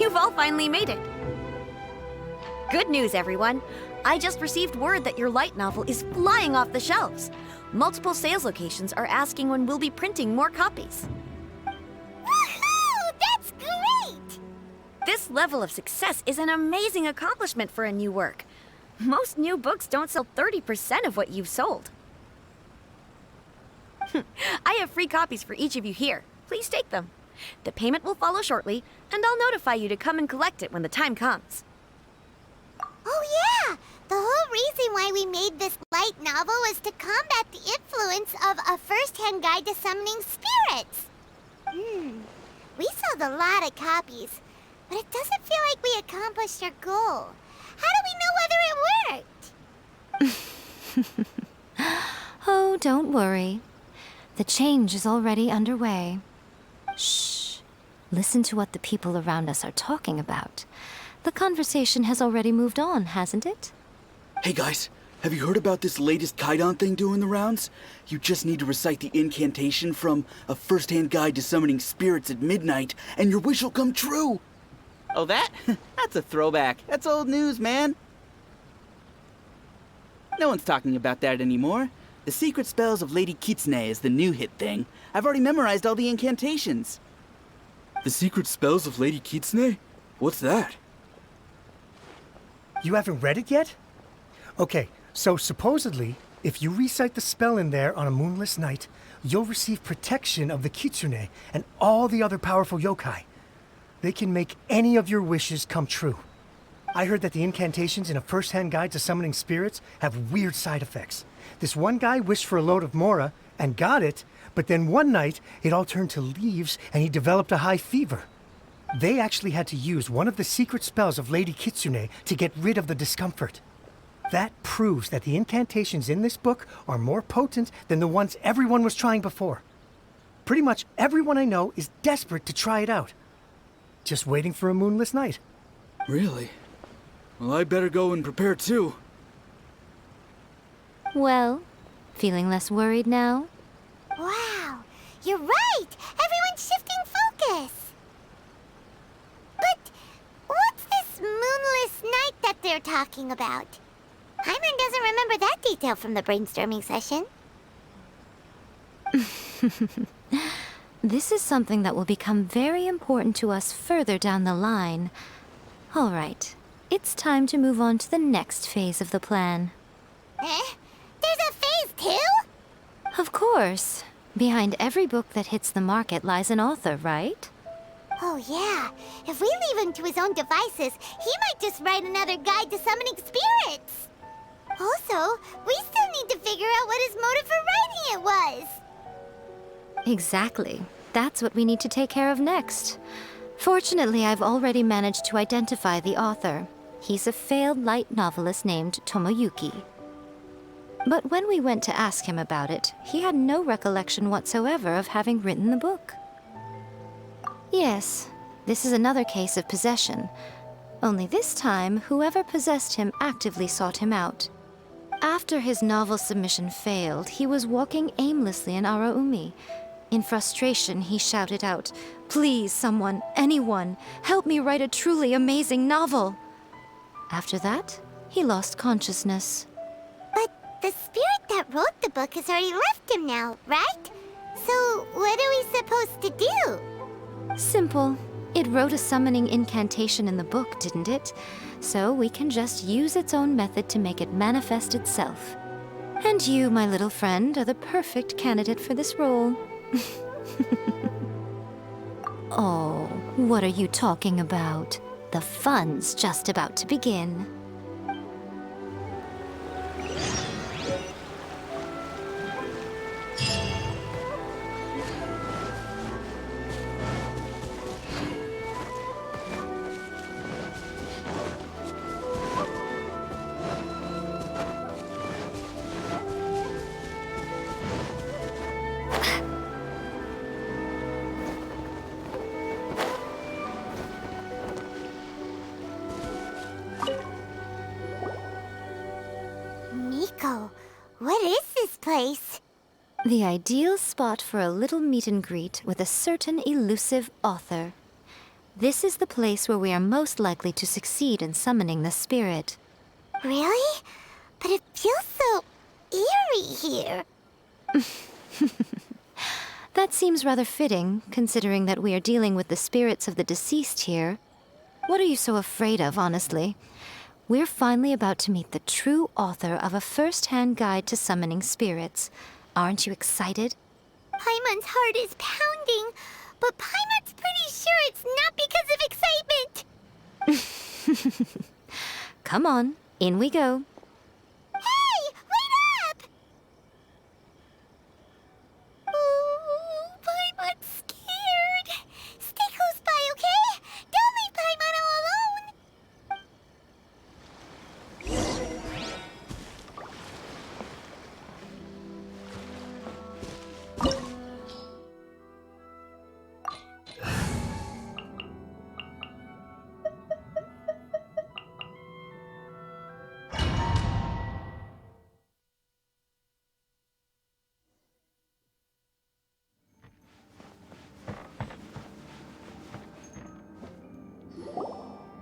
You've all finally made it. Good news, everyone. I just received word that your light novel is flying off the shelves. Multiple sales locations are asking when we'll be printing more copies. Woohoo! That's great! This level of success is an amazing accomplishment for a new work. Most new books don't sell 30% of what you've sold. I have free copies for each of you here. Please take them. The payment will follow shortly, and I'll notify you to come and collect it when the time comes. Oh yeah! The whole reason why we made this light novel was to combat the influence of a first-hand guide to summoning spirits. We sold a lot of copies, but it doesn't feel like we accomplished our goal. How do we know whether it worked? Oh, don't worry. The change is already underway. Shh. Listen to what the people around us are talking about. The conversation has already moved on, hasn't it? Hey guys, have you heard about this latest Kaidan thing doing the rounds? You just need to recite the incantation from A First-Hand Guide to Summoning Spirits at midnight, and your wish will come true! Oh, that? That's a throwback. That's old news, man. No one's talking about that anymore. The Secret Spells of Lady Kitsune is the new hit thing. I've already memorized all the incantations. The Secret Spells of Lady Kitsune? What's that? You haven't read it yet? Okay, so supposedly, if you recite the spell in there on a moonless night, you'll receive protection of the Kitsune and all the other powerful yokai. They can make any of your wishes come true. I heard that the incantations in A First-Hand Guide to Summoning Spirits have weird side effects. This one guy wished for a load of mora and got it, but then one night it all turned to leaves and he developed a high fever. They actually had to use one of the secret spells of Lady Kitsune to get rid of the discomfort. That proves that the incantations in this book are more potent than the ones everyone was trying before. Pretty much everyone I know is desperate to try it out. Just waiting for a moonless night. Really? Well, I better go and prepare too. Well, feeling less worried now? Wow, you're right! Everyone's shifting focus! But what's this moonless night that they're talking about? Hyman doesn't remember that detail from the brainstorming session. This is something that will become very important to us further down the line. All right, it's time to move on to the next phase of the plan. Eh? There's a phase 2? Of course. Behind every book that hits the market lies an author, right? Oh yeah, if we leave him to his own devices, he might just write another guide to summoning spirits. Also, we still need to figure out what his motive for writing it was. Exactly. That's what we need to take care of next. Fortunately, I've already managed to identify the author. He's a failed light novelist named Tomoyuki. But when we went to ask him about it, he had no recollection whatsoever of having written the book. Yes, this is another case of possession. Only this time, whoever possessed him actively sought him out. After his novel submission failed, he was walking aimlessly in Araumi. In frustration, he shouted out, "Please, someone, anyone, help me write a truly amazing novel!" After that, he lost consciousness. But the spirit that wrote the book has already left him now, right? So what are we supposed to do? Simple. It wrote a summoning incantation in the book, didn't it? So we can just use its own method to make it manifest itself. And you, my little friend, are the perfect candidate for this role. Oh, what are you talking about? The fun's just about to begin. The ideal spot for a little meet and greet with a certain elusive author. This is the place where we are most likely to succeed in summoning the spirit. Really? But it feels so eerie here. That seems rather fitting, considering that we are dealing with the spirits of the deceased here. What are you so afraid of, honestly? We're finally about to meet the true author of a first-hand guide to summoning spirits. Aren't you excited? Paimon's heart is pounding, but Paimon's pretty sure it's not because of excitement. Come on, in we go. Hey, wait up! Oh, Paimon's scared. Stay close by, okay? Don't leave Paimon all alone.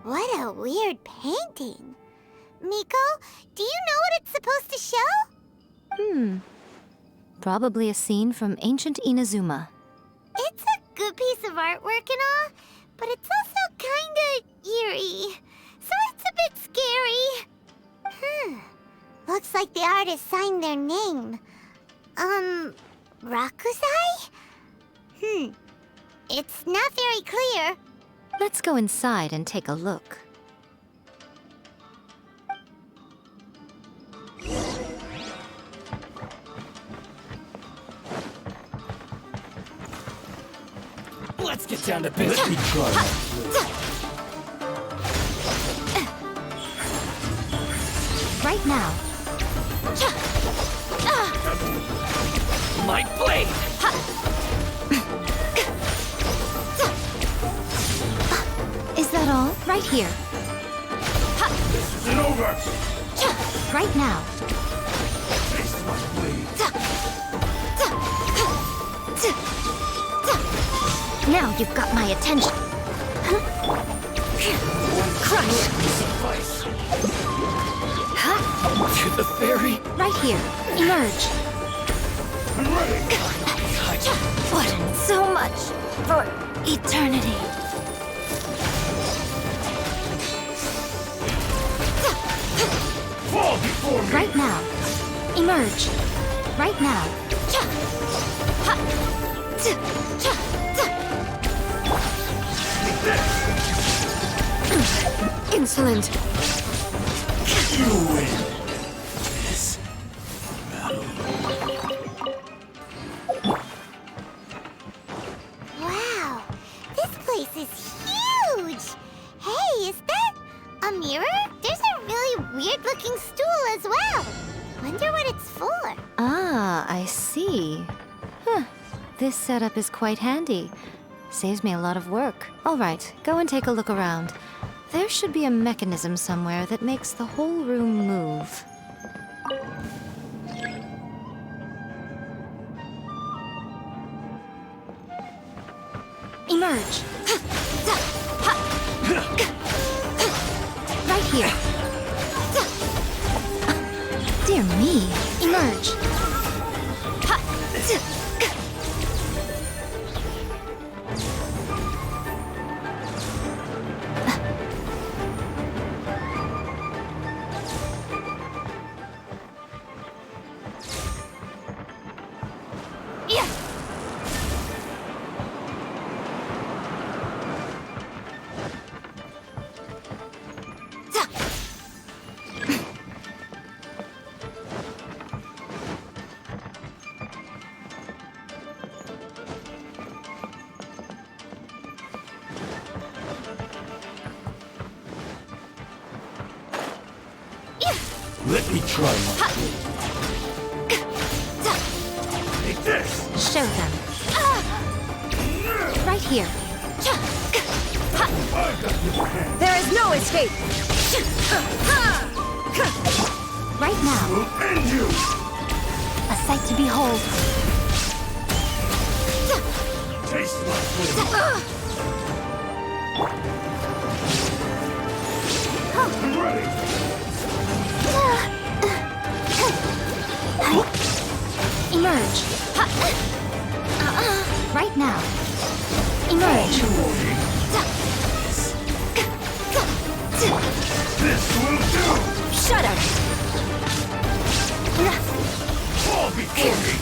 What a weird painting. Miko, do you know what it's supposed to show? Probably a scene from ancient Inazuma. It's a good piece of artwork and all, but it's also kinda eerie. So it's a bit scary. Looks like the artist signed their name. Urakusai? It's not very clear. Let's go inside and take a look. Let's get down to business. Right now. My blade! Is that all? Right here. This isn't over! Right now. Face my blade! Now you've got my attention. Crush! Suffice! To the fairy? Right here. Emerge. I'm ready! Put in so much for eternity. Fall before me! Right now. Emerge. Right now. Insolent. You win! This Wow, this place is huge! Hey, is that a mirror? There's a really weird-looking stool as well. Wonder what it's for. Ah, I see. Huh. This setup is quite handy. Saves me a lot of work. All right, go and take a look around. There should be a mechanism somewhere that makes the whole room move. Emerge. Right here. Dear me. Emerge. Let me try my blade. Take this! Show them. Right here. I got your hand! There is no escape! Right now. Will end you! A sight to behold. Taste my flavor. I'm ready. Emerge. Right now. Emerge. This will do. Shudder. Fall before me.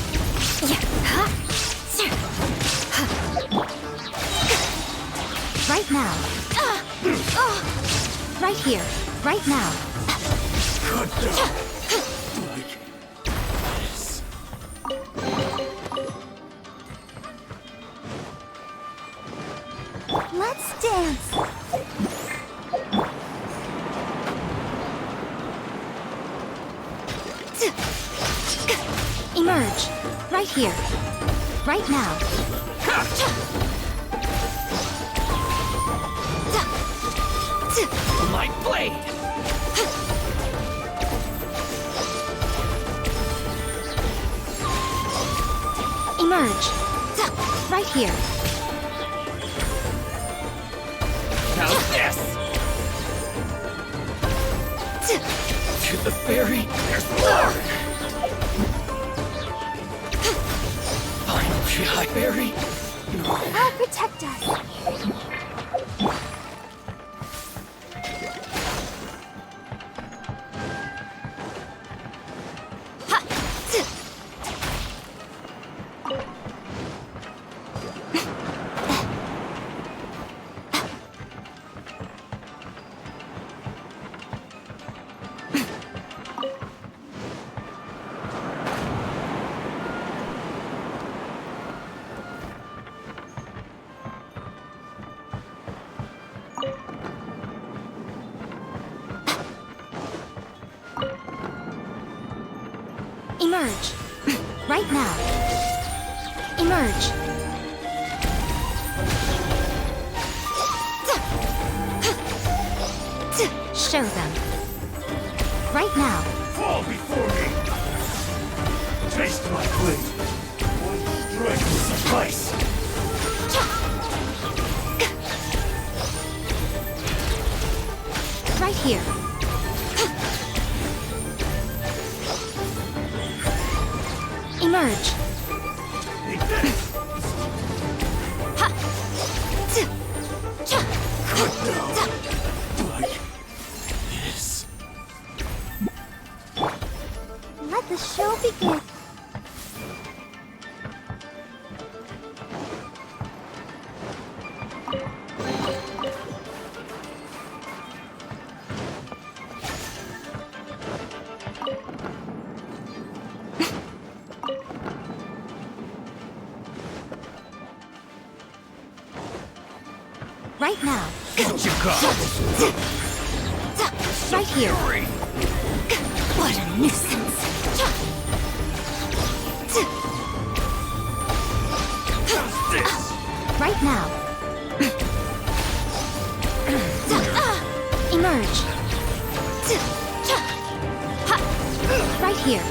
Right now. Right here. Right now. Cut down. Like this. Let's dance. Emerge. Right here. Right now. My blade! Emerge. Right here. How's this? To the fairy, there's more! Final Shy Fairy? I'll protect us. Emerge. Right now. Emerge. Show them. Right now. Fall before me. Taste my blade. One strike will suffice. Right here. Emerge. Take this. Cut down. Like this. Let the show begin. Right now. What you got? Right here. What a nuisance. How's this? Right now. Emerge. Right here.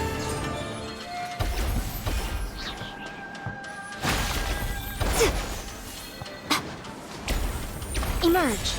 Emerge.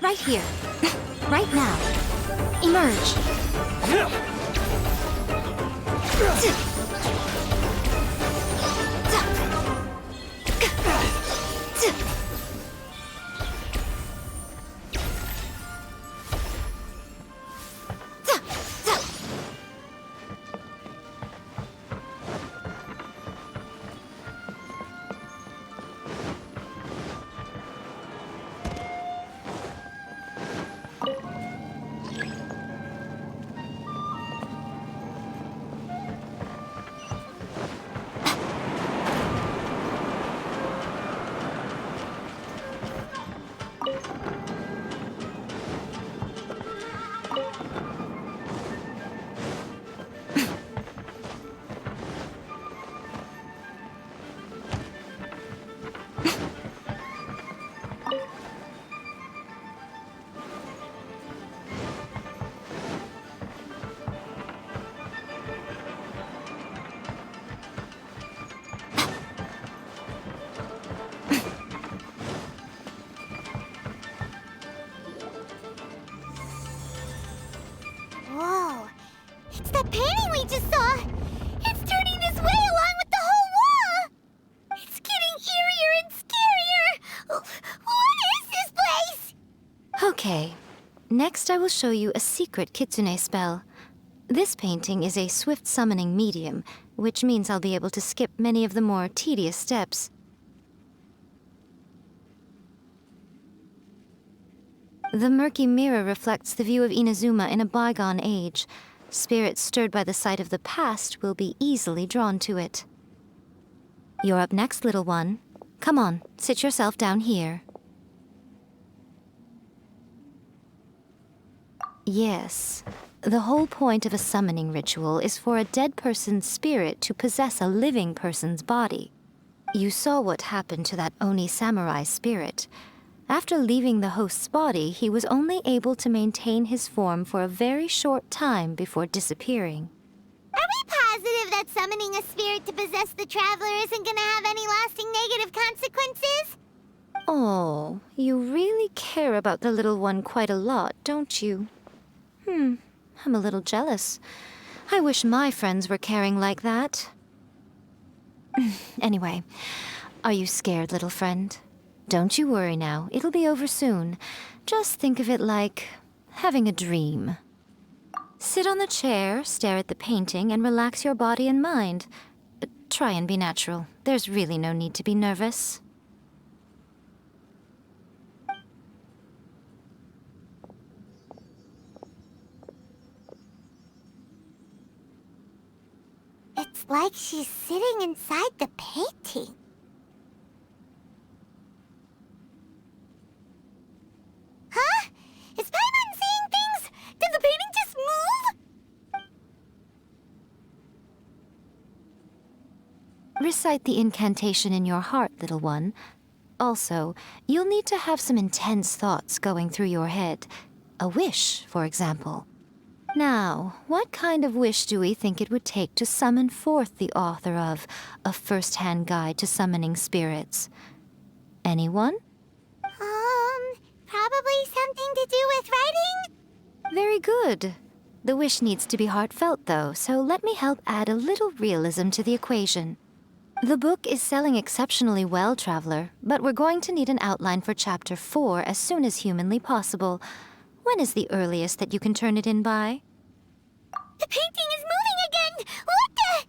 Right here. Right now. Emerge. Whoa. It's that painting we just saw. It's turning this way along with the whole wall. It's getting eerier and scarier. What is this place? Okay. Next, I will show you a secret kitsune spell. This painting is a swift summoning medium, which means I'll be able to skip many of the more tedious steps. The murky mirror reflects the view of Inazuma in a bygone age. Spirits stirred by the sight of the past will be easily drawn to it. You're up next, little one. Come on, sit yourself down here. Yes, the whole point of a summoning ritual is for a dead person's spirit to possess a living person's body. You saw what happened to that Oni samurai spirit. After leaving the host's body, he was only able to maintain his form for a very short time before disappearing. Are we positive that summoning a spirit to possess the traveler isn't gonna have any lasting negative consequences? Oh, you really care about the little one quite a lot, don't you? I'm a little jealous. I wish my friends were caring like that. Anyway, are you scared, little friend? Don't you worry now, it'll be over soon. Just think of it like having a dream. Sit on the chair, stare at the painting, and relax your body and mind. Try and be natural. There's really no need to be nervous. It's like she's sitting inside the painting. Huh? Is Paimon seeing things? Did the painting just move? Recite the incantation in your heart, little one. Also, you'll need to have some intense thoughts going through your head. A wish, for example. Now, what kind of wish do we think it would take to summon forth the author of A First-Hand Guide to Summoning Spirits? Anyone? Probably something to do with writing? Very good. The wish needs to be heartfelt, though, so let me help add a little realism to the equation. The book is selling exceptionally well, Traveler, but we're going to need an outline for Chapter 4 as soon as humanly possible. When is the earliest that you can turn it in by? The painting is moving again! What the...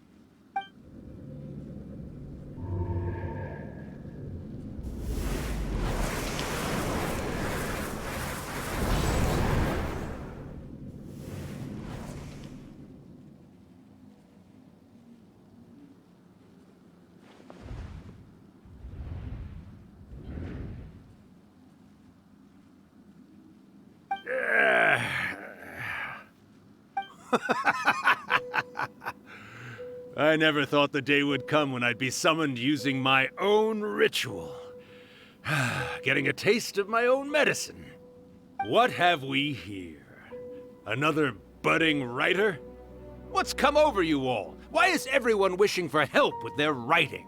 I never thought the day would come when I'd be summoned using my own ritual. Getting a taste of my own medicine. What have we here? Another budding writer? What's come over you all? Why is everyone wishing for help with their writing?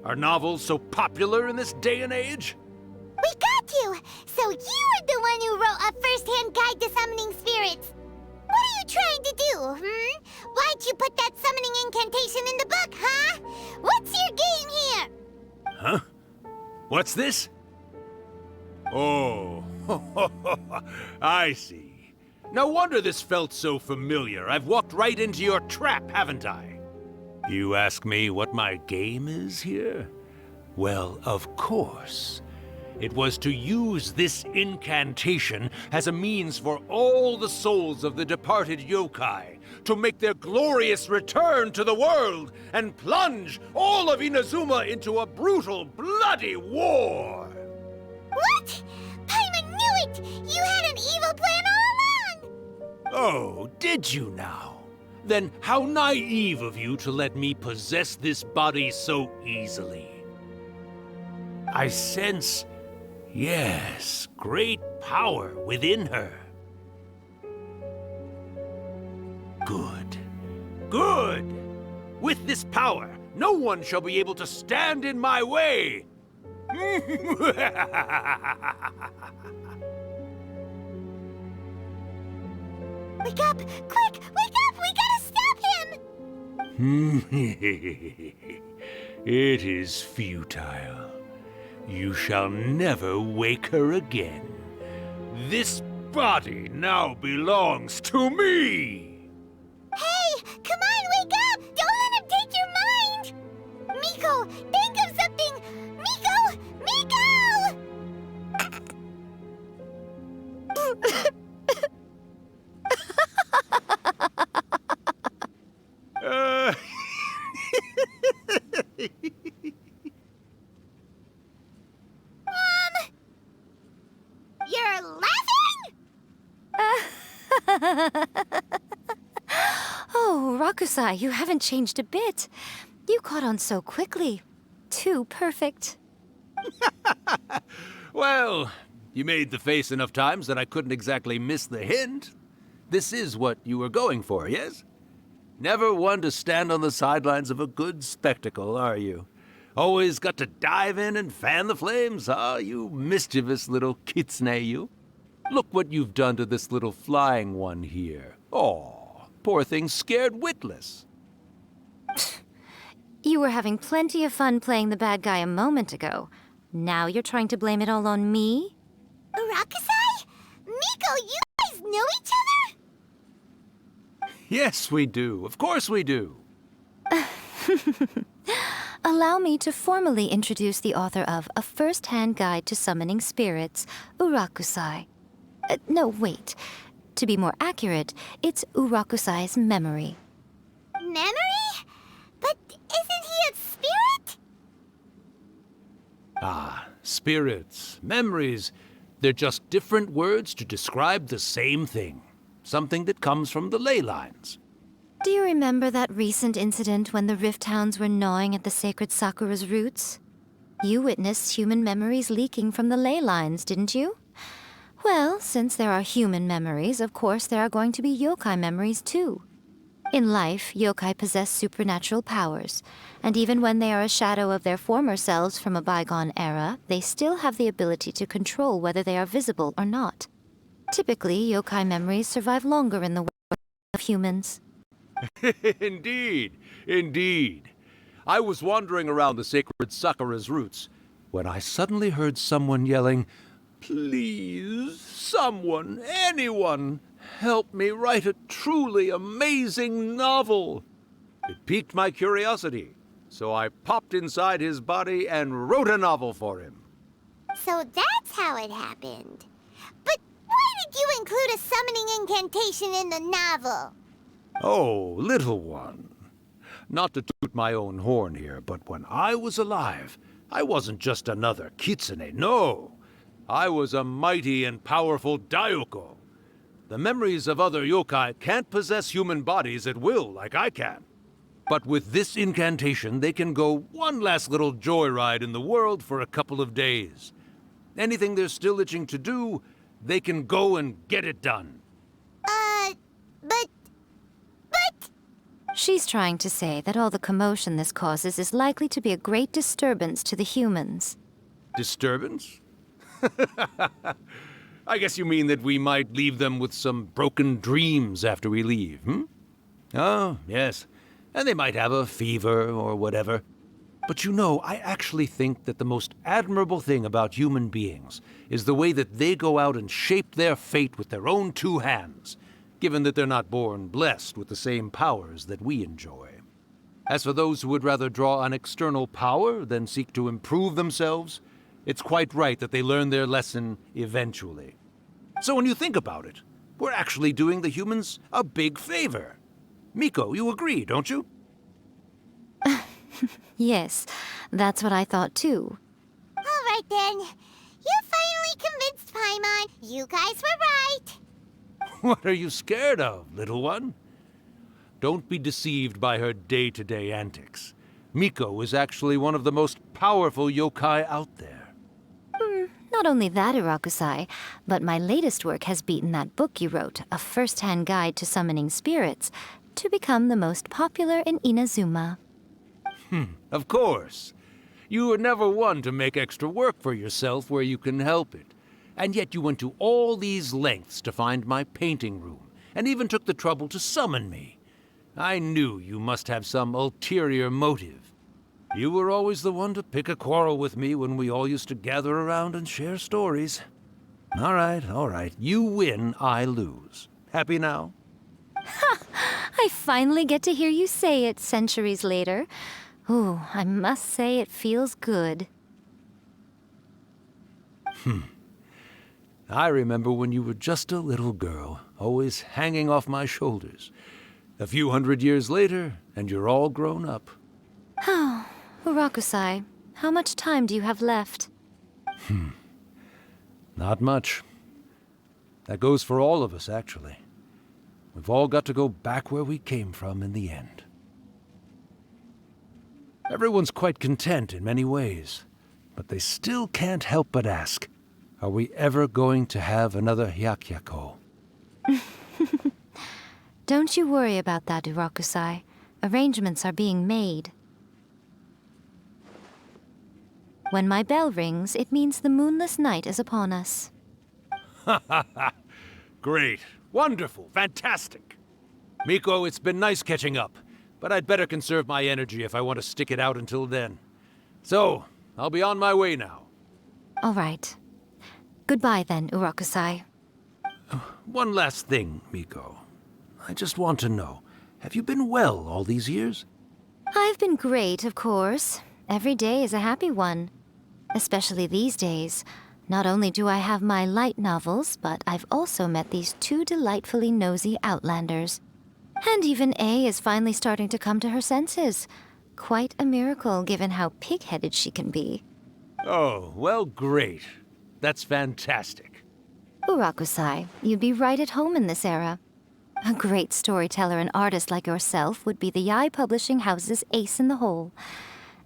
Are novels so popular in this day and age? We got you! So you were the one who to summoning spirits. What are you trying to do, Why'd you put that summoning incantation in the book, huh? What's your game here? Huh? What's this? Oh, I see. No wonder this felt so familiar. I've walked right into your trap, haven't I? You ask me what my game is here? Well, of course. It was to use this incantation as a means for all the souls of the departed yokai to make their glorious return to the world and plunge all of Inazuma into a brutal, bloody war! What? Paimon knew it! You had an evil plan all along! Oh, did you now? Then how naive of you to let me possess this body so easily. I sense, yes, great power within her. Good. Good! With this power, no one shall be able to stand in my way! Wake up! Quick! Wake up! We gotta stop him! It is futile. You shall never wake her again. This body now belongs to me! Hey! Come on, wake up! Don't let him take your mind! Miko, think of something! Miko! Miko! You're laughing? Oh, Urakusai, you haven't changed a bit. You caught on so quickly. Too perfect. Well, you made the face enough times that I couldn't exactly miss the hint. This is what you were going for, yes? Never one to stand on the sidelines of a good spectacle, are you? Always got to dive in and fan the flames, huh? You mischievous little kitsune, you. Look what you've done to this little flying one here. Oh, poor thing scared witless. You were having plenty of fun playing the bad guy a moment ago. Now you're trying to blame it all on me? Urakusai? Miko, you guys know each other? Yes, we do. Of course we do. Allow me to formally introduce the author of A First-Hand Guide to Summoning Spirits, Urakusai. No, wait. To be more accurate, it's Urakusai's memory. Memory? But isn't he a spirit? Ah, spirits, memories. They're just different words to describe the same thing. Something that comes from the ley lines. Do you remember that recent incident when the Rift Hounds were gnawing at the sacred Sakura's roots? You witnessed human memories leaking from the ley lines, didn't you? Well, since there are human memories, of course there are going to be yokai memories too. In life, yokai possess supernatural powers, and even when they are a shadow of their former selves from a bygone era, they still have the ability to control whether they are visible or not. Typically, yokai memories survive longer in the world of humans. Indeed, indeed. I was wandering around the sacred Sakura's roots when I suddenly heard someone yelling, "Please, someone, anyone, help me write a truly amazing novel." It piqued my curiosity, so I popped inside his body and wrote a novel for him. So that's how it happened. But why did you include a summoning incantation in the novel? Oh, little one. Not to toot my own horn here, but when I was alive, I wasn't just another kitsune, no. I was a mighty and powerful daioko. The memories of other yokai can't possess human bodies at will like I can. But with this incantation, they can go one last little joyride in the world for a couple of days. Anything they're still itching to do, they can go and get it done. But... She's trying to say that all the commotion this causes is likely to be a great disturbance to the humans. Disturbance? I guess you mean that we might leave them with some broken dreams after we leave, hmm? Oh, yes. And they might have a fever or whatever. But you know, I actually think that the most admirable thing about human beings is the way that they go out and shape their fate with their own two hands, given that they're not born blessed with the same powers that we enjoy. As for those who would rather draw on external power than seek to improve themselves, it's quite right that they learn their lesson eventually. So when you think about it, we're actually doing the humans a big favor. Miko, you agree, don't you? Yes, that's what I thought too. All right then. You finally convinced Paimon. You guys were right. What are you scared of, little one? Don't be deceived by her day-to-day antics. Miko is actually one of the most powerful yokai out there. Not only that, Urakusai, but my latest work has beaten that book you wrote, A First-Hand Guide to Summoning Spirits, to become the most popular in Inazuma. Of course. You were never one to make extra work for yourself where you can help it. And yet you went to all these lengths to find my painting room, and even took the trouble to summon me. I knew you must have some ulterior motive. You were always the one to pick a quarrel with me when we all used to gather around and share stories. All right. You win, I lose. Happy now? I finally get to hear you say it centuries later. Ooh, I must say it feels good. I remember when you were just a little girl, always hanging off my shoulders. A few hundred years later, and you're all grown up. Urakusai, how much time do you have left? Not much. That goes for all of us, actually. We've all got to go back where we came from in the end. Everyone's quite content in many ways, but they still can't help but ask, are we ever going to have another Hiyakiako? Don't you worry about that, Urakusai. Arrangements are being made. When my bell rings, it means the moonless night is upon us. Great. Wonderful. Fantastic. Miko, it's been nice catching up, but I'd better conserve my energy if I want to stick it out until then. So, I'll be on my way now. All right. Goodbye then, Urakusai. One last thing, Miko. I just want to know, have you been well all these years? I've been great, of course. Every day is a happy one. Especially these days. Not only do I have my light novels, but I've also met these two delightfully nosy outlanders. And even A is finally starting to come to her senses. Quite a miracle, given how pig-headed she can be. Oh, well, great. That's fantastic. Urakusai, you'd be right at home in this era. A great storyteller and artist like yourself would be the Yae Publishing House's ace in the hole.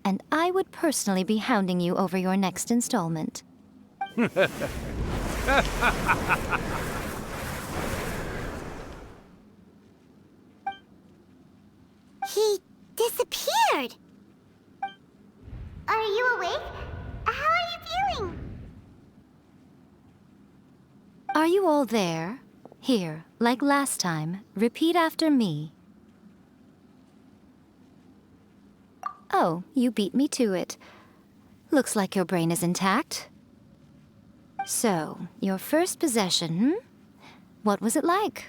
And I would personally be hounding you over your next installment. He disappeared. Are you awake? How are you feeling? Are you all there? Here, like last time, repeat after me. Oh, you beat me to it. Looks like your brain is intact. So, your first possession, What was it like?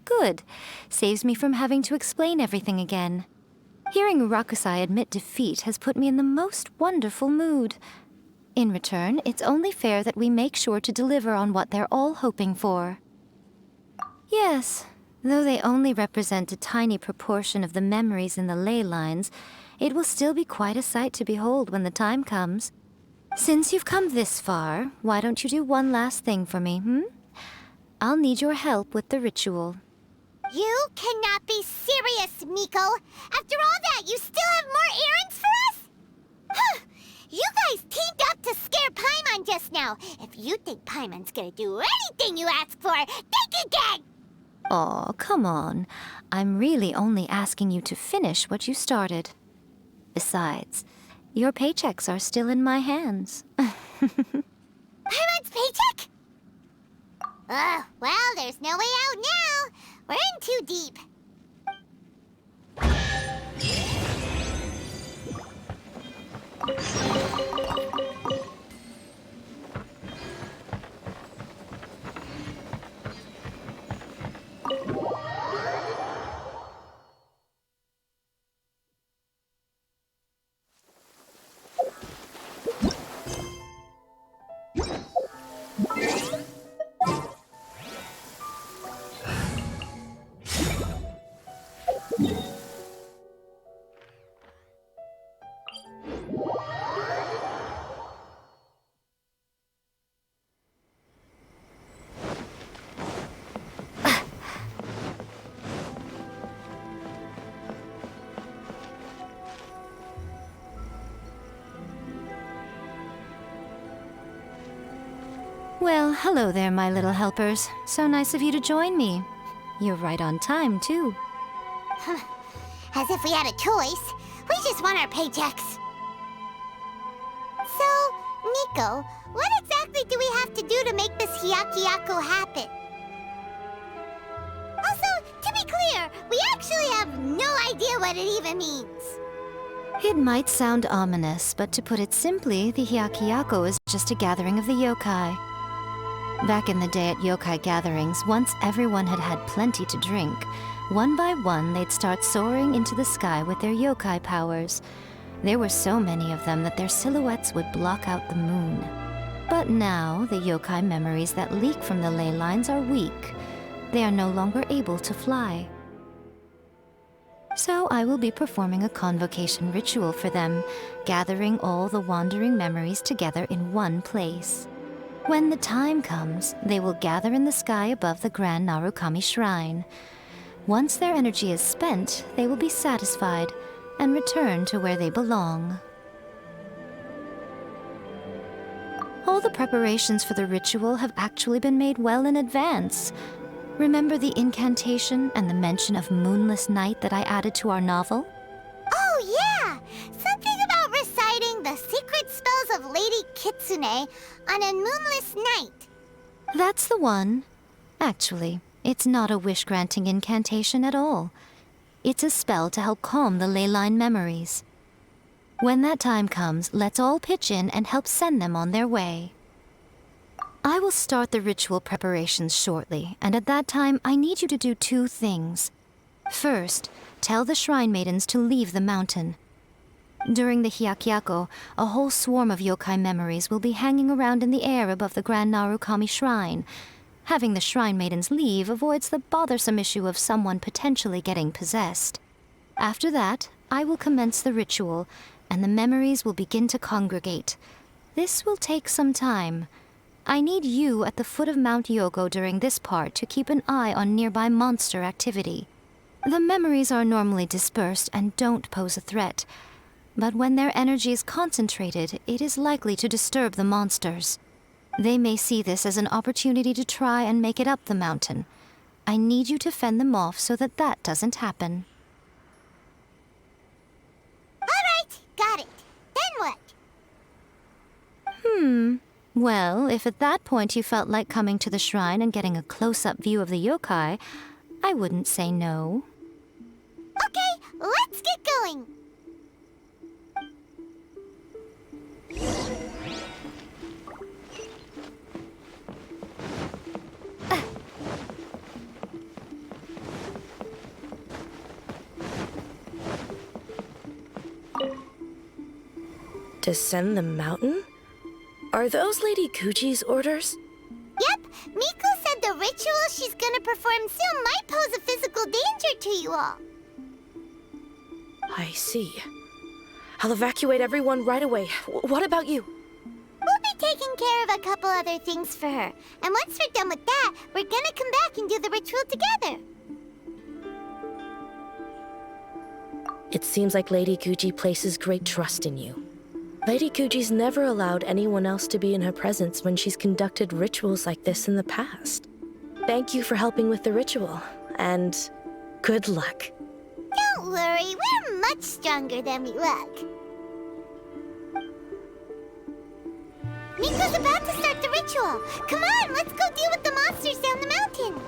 Good. Saves me from having to explain everything again. Hearing Urakusai admit defeat has put me in the most wonderful mood. In return, it's only fair that we make sure to deliver on what they're all hoping for. Yes, though they only represent a tiny proportion of the memories in the ley lines, it will still be quite a sight to behold when the time comes. Since you've come this far, why don't you do one last thing for me, I'll need your help with the ritual. You cannot be serious, Miko. After all that, you still have more errands for us? Huh. You guys teamed up to scare Paimon just now. If you think Paimon's gonna do anything you ask for, think again! Aw, come on. I'm really only asking you to finish what you started. Besides, your paychecks are still in my hands. Paimon's paycheck? Well, there's no way out now. We're in too deep. Well, hello there, my little helpers. So nice of you to join me. You're right on time, too. As if we had a choice. We just want our paychecks. So, Nico, what exactly do we have to do to make this Hiyakiako happen? Also, to be clear, we actually have no idea what it even means. It might sound ominous, but to put it simply, the Hiyakiako is just a gathering of the yokai. Back in the day at yokai gatherings, once everyone had had plenty to drink, one by one they'd start soaring into the sky with their yokai powers. There were so many of them that their silhouettes would block out the moon. But now, the yokai memories that leak from the ley lines are weak. They are no longer able to fly. So I will be performing a convocation ritual for them, gathering all the wandering memories together in one place. When the time comes, they will gather in the sky above the Grand Narukami Shrine. Once their energy is spent, they will be satisfied and return to where they belong. All the preparations for the ritual have actually been made well in advance. Remember the incantation and the mention of moonless night that I added to our novel? Oh, yeah! Something about reciting the secret spells of Lady Kitsune on a moonless night. That's the one. Actually, it's not a wish-granting incantation at all. It's a spell to help calm the ley line memories. When that time comes, let's all pitch in and help send them on their way. I will start the ritual preparations shortly, and at that time, I need you to do two things. First, tell the shrine maidens to leave the mountain. During the Hiyakiako, a whole swarm of yokai memories will be hanging around in the air above the Grand Narukami Shrine. Having the shrine maidens leave avoids the bothersome issue of someone potentially getting possessed. After that, I will commence the ritual, and the memories will begin to congregate. This will take some time. I need you at the foot of Mount Yogo during this part to keep an eye on nearby monster activity. The memories are normally dispersed and don't pose a threat, but when their energy is concentrated, it is likely to disturb the monsters. They may see this as an opportunity to try and make it up the mountain. I need you to fend them off so that that doesn't happen. All right, got it. Then what? Well, if at that point you felt like coming to the shrine and getting a close-up view of the yokai, I wouldn't say no. Okay, let's get going. Descend the mountain? Are those Lady Kuji's orders? Yep, Miko said the ritual she's gonna perform soon might pose a physical danger to you all. I see. I'll evacuate everyone right away. What about you? We'll be taking care of a couple other things for her. And once we're done with that, we're gonna come back and do the ritual together. It seems like Lady Kuji places great trust in you. Lady Kuji's never allowed anyone else to be in her presence when she's conducted rituals like this in the past. Thank you for helping with the ritual, and good luck. Don't worry, we're much stronger than we look. Miko's about to start the ritual. Come on, let's go deal with the monsters down the mountain.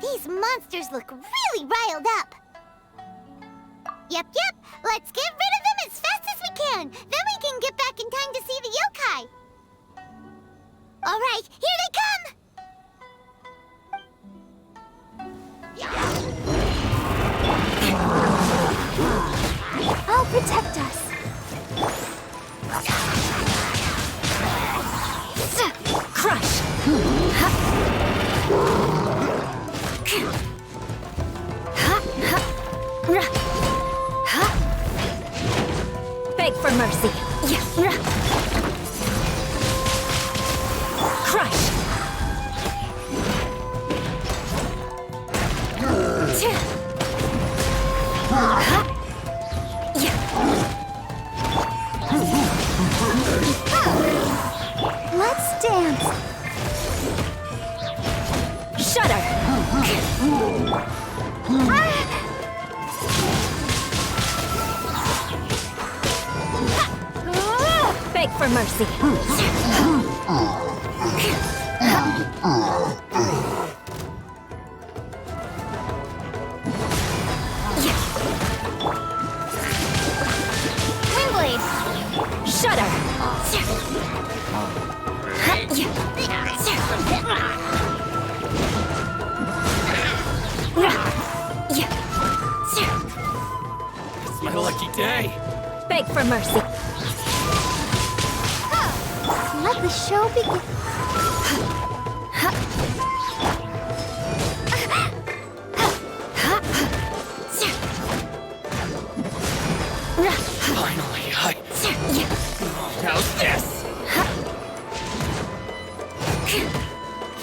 These monsters look really riled up. Yep. Let's get rid of them as fast as we can. Then we can get back in time to see the yokai. All right, here they come. I'll protect us. Crush! Beg for mercy. Crush! Let's dance. Shudder. Beg for mercy. Windblade. Shudder. It's my lucky day. Beg for mercy. Let the show begin. Finally, How's this?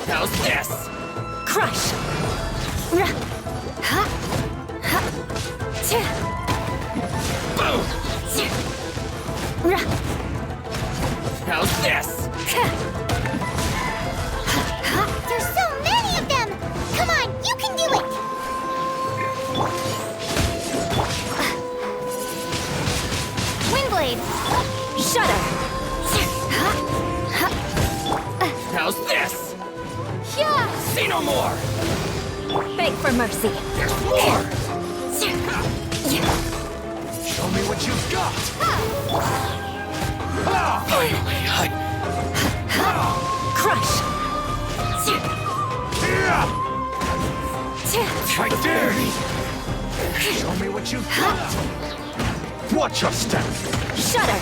How's this? Crush. Boom! How's this? There's so many of them. Come on, you can do it. Windblade. Shudder. How's this? Yeah. See no more! Beg for mercy. There's more! Show me what you've got! Finally, Crush. I dare you! Show me what you've got! Watch your step! Shudder.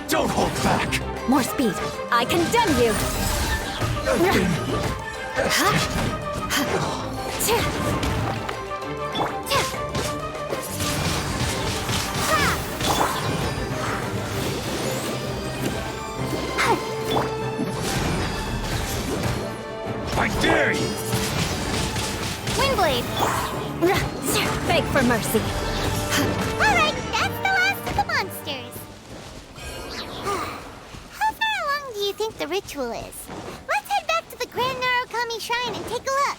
Don't hold back! More speed. I condemn you. I dare you! Windblade. Beg for mercy. All right, that's the last of the monsters. How far along do you think the ritual is? Let's head back to the Grand Narukami Shrine and take a look.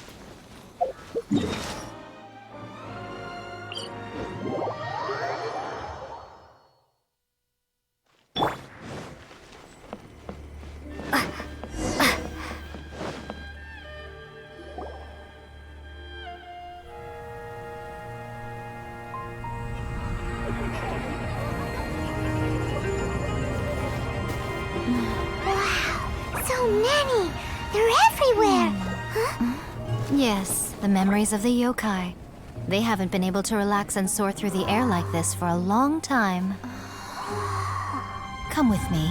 Wow, so many! They're Yes, the memories of the yokai. They haven't been able to relax and soar through the air like this for a long time. Come with me.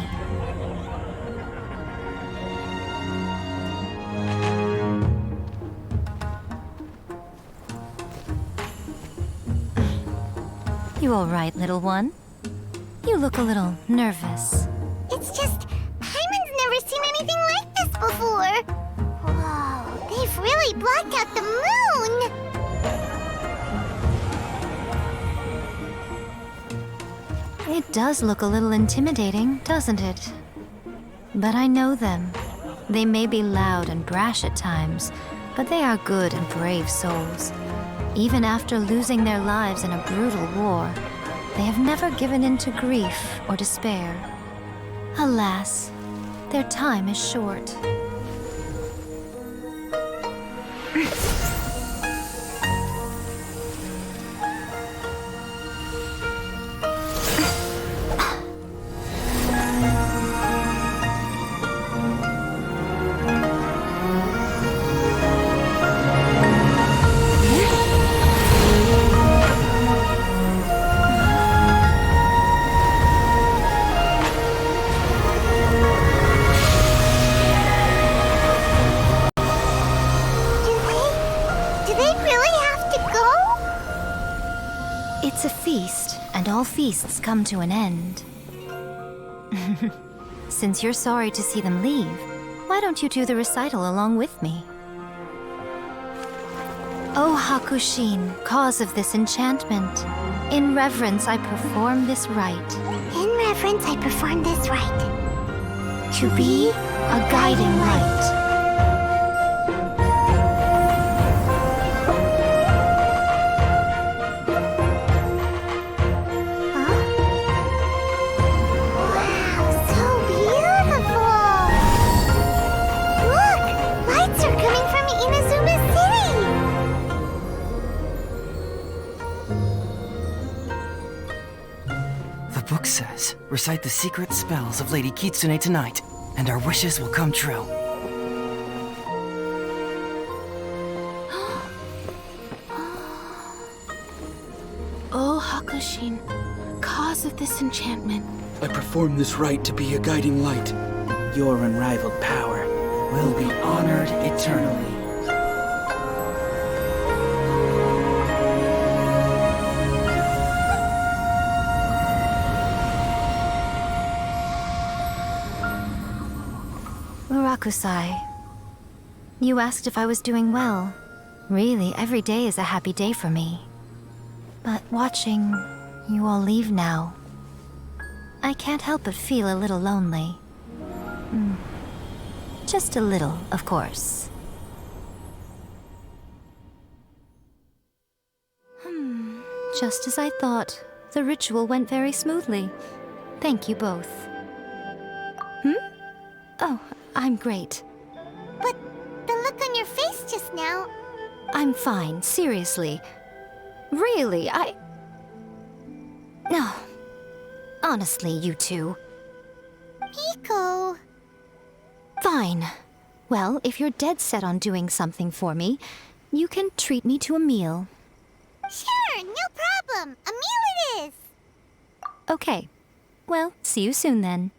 You all right, little one? You look a little nervous. It's just, Paimon's never seen anything like this before. Whoa, they've really blocked out the moon! It does look a little intimidating, doesn't it? But I know them. They may be loud and brash at times, but they are good and brave souls. Even after losing their lives in a brutal war, they have never given in to grief or despair. Alas, their time is short. Do they really have to go? It's a feast, and all feasts come to an end. Since you're sorry to see them leave, why don't you do the recital along with me? O Hakushin, cause of this enchantment, in reverence I perform this rite. In reverence, I perform this rite. To be a guiding light. Wow, so beautiful! Look! Lights are coming from Inazuma City! The book says, recite the secret spells of Lady Kitsune tonight, and our wishes will come true. O Hakushin, cause of this enchantment. I perform this rite to be a guiding light. Your unrivaled power will be honored eternally. Urakusai, you asked if I was doing well. Really, every day is a happy day for me. But watching you all leave now, I can't help but feel a little lonely. Just a little, of course. Just as I thought, the ritual went very smoothly. Thank you both. Oh, I'm great. But the look on your face just now... I'm fine, seriously. Really, No. Honestly, you two. Miko... Fine. Well, if you're dead set on doing something for me, you can treat me to a meal. Sure, no problem. A meal it is. Okay. Well, see you soon then.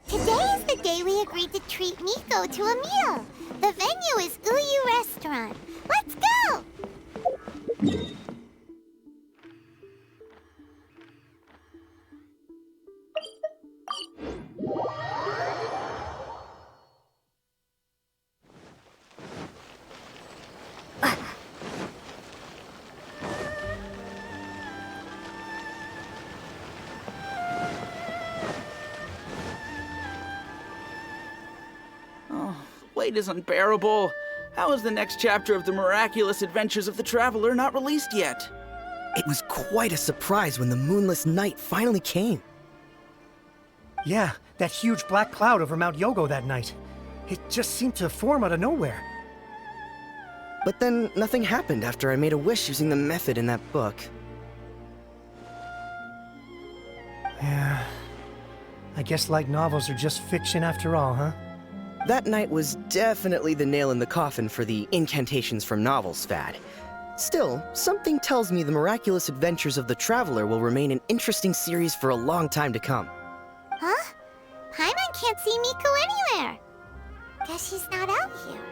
Today is the day we agreed to treat Miko to a meal. The venue is Uyu Restaurant. Let's go! light is unbearable. How is the next chapter of the miraculous adventures of the Traveler not released yet? It was quite a surprise when the moonless night finally came. Yeah, that huge black cloud over Mount Yogo that night. It just seemed to form out of nowhere. But then nothing happened after I made a wish using the method in that book. Yeah. I guess light novels are just fiction after all, huh? That night was definitely the nail in the coffin for the incantations from novels fad. Still, something tells me the miraculous adventures of the Traveler will remain an interesting series for a long time to come. Huh? Paimon can't see Miko anywhere. Guess she's not out here.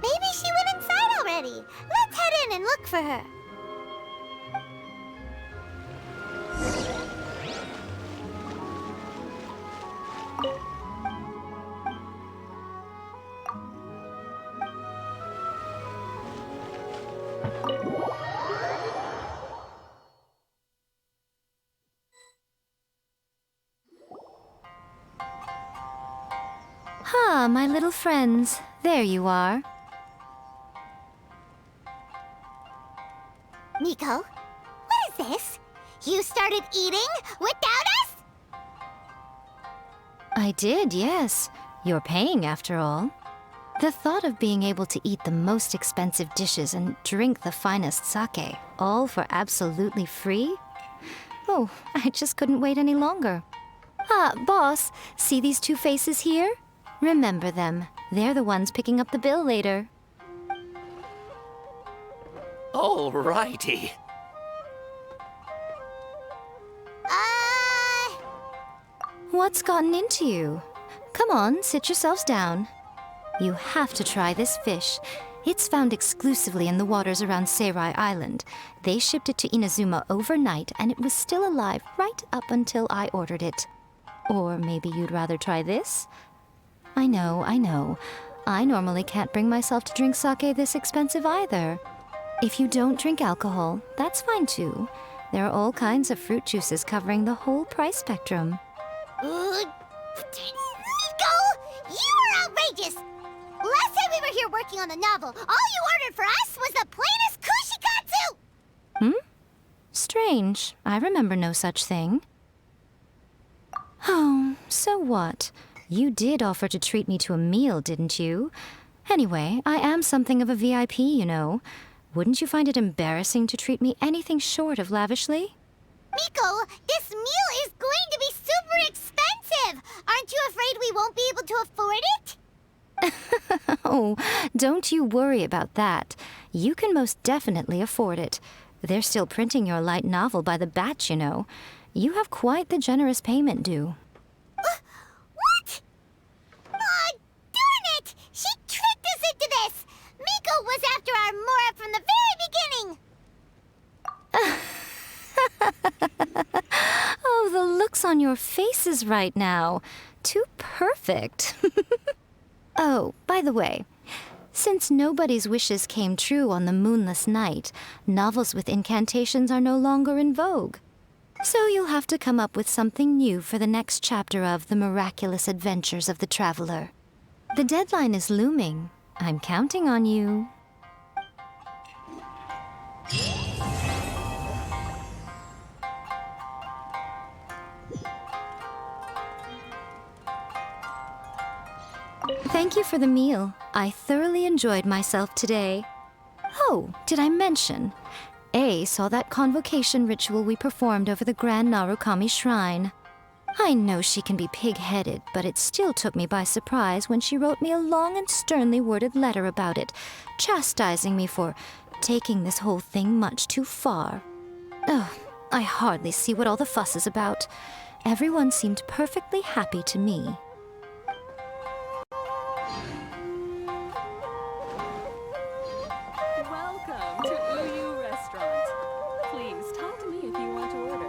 Maybe she went inside already. Let's head in and look for her. Ah, my little friends. There you are. Miko, what is this? You started eating without us? I did, yes. You're paying after all. The thought of being able to eat the most expensive dishes and drink the finest sake, all for absolutely free? Oh, I just couldn't wait any longer. Ah, boss, see these two faces here? Remember them. They're the ones picking up the bill later. Alrighty. What's gotten into you? Come on, sit yourselves down. You have to try this fish. It's found exclusively in the waters around Seirai Island. They shipped it to Inazuma overnight, and it was still alive right up until I ordered it. Or maybe you'd rather try this? I know. I normally can't bring myself to drink sake this expensive either. If you don't drink alcohol, that's fine too. There are all kinds of fruit juices covering the whole price spectrum. Miko! You are outrageous! Last time we were here working on the novel, all you ordered for us was the plainest kushikatsu! Strange. I remember no such thing. Oh, so what? You did offer to treat me to a meal, didn't you? Anyway, I am something of a VIP, you know. Wouldn't you find it embarrassing to treat me anything short of lavishly? Miko, this meal is going to be super expensive! Aren't you afraid we won't be able to afford it? Oh, don't you worry about that. You can most definitely afford it. They're still printing your light novel by the batch, you know. You have quite the generous payment due. What? Aw, darn it! She tricked us into this! Miko was after our Mora from the very beginning! Oh, the looks on your faces right now. Too perfect. Oh, by the way, since nobody's wishes came true on the moonless night, novels with incantations are no longer in vogue. So you'll have to come up with something new for the next chapter of The Miraculous Adventures of the Traveler. The deadline is looming. I'm counting on you. Thank you for the meal. I thoroughly enjoyed myself today. Oh, did I mention? A saw that convocation ritual we performed over the Grand Narukami Shrine. I know she can be pig-headed, but it still took me by surprise when she wrote me a long and sternly worded letter about it, chastising me for taking this whole thing much too far. Ugh, I hardly see what all the fuss is about. Everyone seemed perfectly happy to me. Welcome to Uyu Restaurant. Please talk to me if you want to order.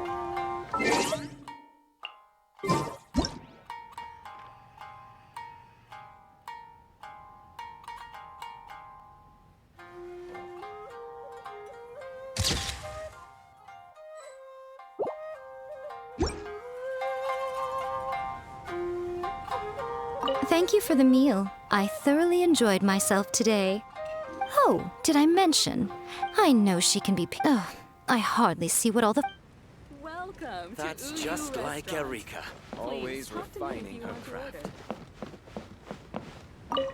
Thank you for the meal. I thoroughly enjoyed myself today. Oh, did I mention? I know she can be oh, I hardly see what all the... Welcome That's to Uyu just like Restaurant. Erika. Please Always talk to me if refining you her want to craft. order.